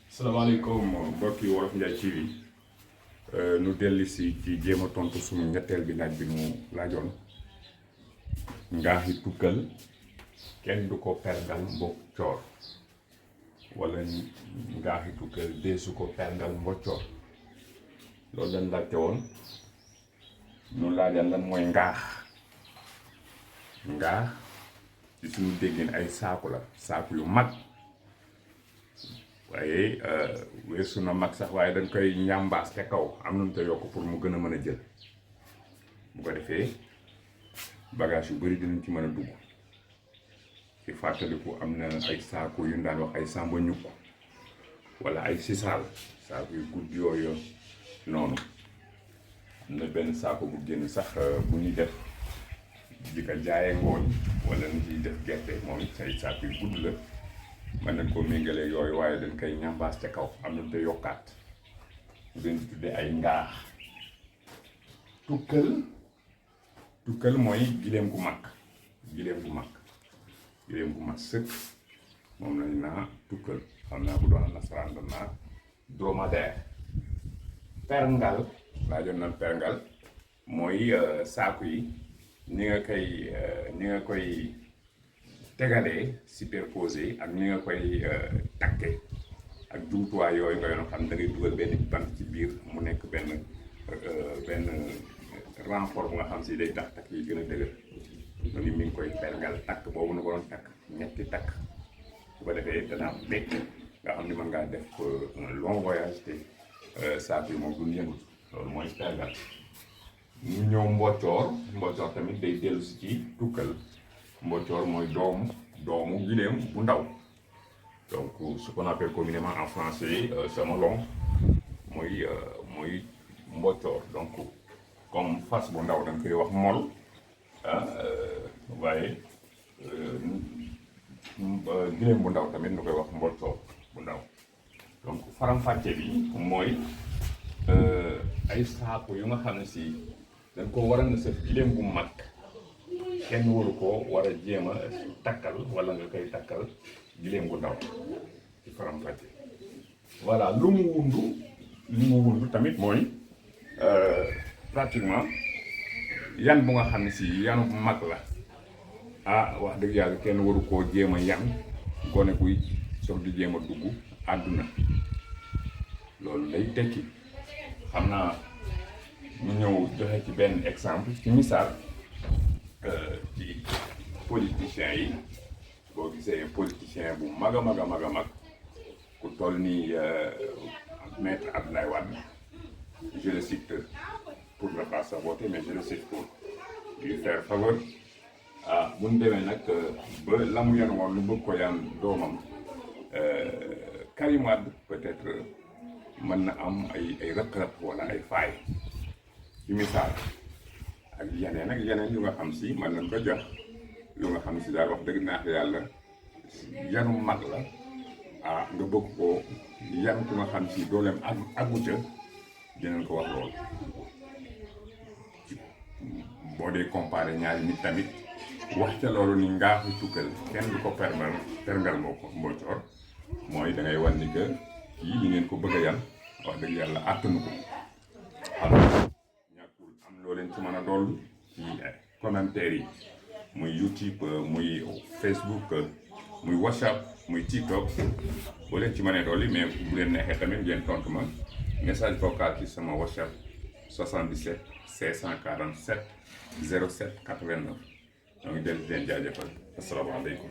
salaamaaleykum mbokki Wolof Ndiaye TV nu dellu si ci jéem a tontu suñu ñetteel bi laaj bi mu laajoon ngaaxi tukkël kenn du ko perngal mboccor wala ngaaxi tukkël deesu ko perngal mboccor loolu lañ laajte woon nu laajal lan mooy ngaax ci suñu déggin ay saaku la saaku yu mag waaye weesu na mag sax waaye dañ koy ñambaas te kaw am nañu te yokk pour mu gën a mën a jël bu ko defee bagage yu bari dinañ ci mën a dugg ci fàttaliku am na ay saaku yu ñu daan wax ay samba ñukk wala ay sisaal saaku yu gudd yooyu noonu am na benn saaku bu génn sax bu ñuy def di ko jaayee ngooñ wala nu ciy def gerte moom it ay saaku yu gudd la mën nañ koo méngalee yooyu waaye dañ koy ñambaas ca kaw am nañ te yokkaat ñu leen di tuddee ay ngaax tukkël mooy gileem gu mag sëkk moom lañ naa tukkël xam naa bu doon nasaraan dañ naa dromadaire. perngal laa jot nan perngal mooy saaku yi ni nga koy tegalee superposé ak ni nga koy takke ak jumtuwaay yooyu nga yoon xam da ngay dugal benn bant ci biir mu nekk benn renfort bu nga xam si day tax takk yi gën a dëgër noonu mi ngi koy perngal takk boobu na ko doon takk ñetti takk bu ko defee danaa bekk nga xam ni mën ngaa def un long voyage te saaku yi moom duñ yëngu loolu mooy perngal. ñu ñëw mboccor tamit day dellu si ci tukkël mboccor mooy doomu gileem bu ndaw donc ce qu'on appelle communément en français semelon mooy mboccor donc comme fas bu ndaw dañ koy wax mol waaye gileem bu ndaw tamit ñu koy wax mboccor bu ndaw donc faram-fàcce bi mooy ay saaku yu nga xam ne si dañ ko war a na sa gileem bu mag kenn waru ko war a jéem a takkal wala nga koy takkal gileem gu ndaw ci faram-fàcce voilà lu mu wundu tamit mooy pratiquement yan bu nga xam ne si yanu bu mag la wax dëgg yàlla kenn waru koo jéem a yan gone guy soog di jéem a dugg àdduna loolu lay tekki xam naa ñu ñëw joxe ci benn exemple ci misaal ci politiciens yi boo gisee politicien bu mag a ku toll ni maître Abdoulaye Wade je le cite pour ne pas saboter mais je le cite pour lui faire faveur bu ñu demee nag ba la mu yan woon lu bëgg ko yan doomam Karim Wade peut-être mën na am ay rëq-rëq wala ay faay ci misaal ak yeneen yu nga xam si mën nañ ko jox yu nga xam si daal wax dëgg naax yàlla yanu mag la nga bëgg ko yan ku nga xam si dooleem àggu ca dinañ ko wax loolu boo dee comparé ñaari nit tamit wax ca loolu ni ngaaxu tukkël kenn du ko perngal mboccor mooy da ngay wan ni que kii li ngeen ko bëgg a yan wax dëgg yàlla àttanu ko xam ñàkkul am loo leen ci mën a dollu ci commentaire yi muy YouTube muy Facebook muy WhatsApp muy TikTok boo leen ci mënee dolli mais bu leen neexee tamit ngeen tontu ma message vocal ci sama WhatsApp 77 547 07 89 ñoo ngi dellu di leen jaajëfal asalaamaaleykum.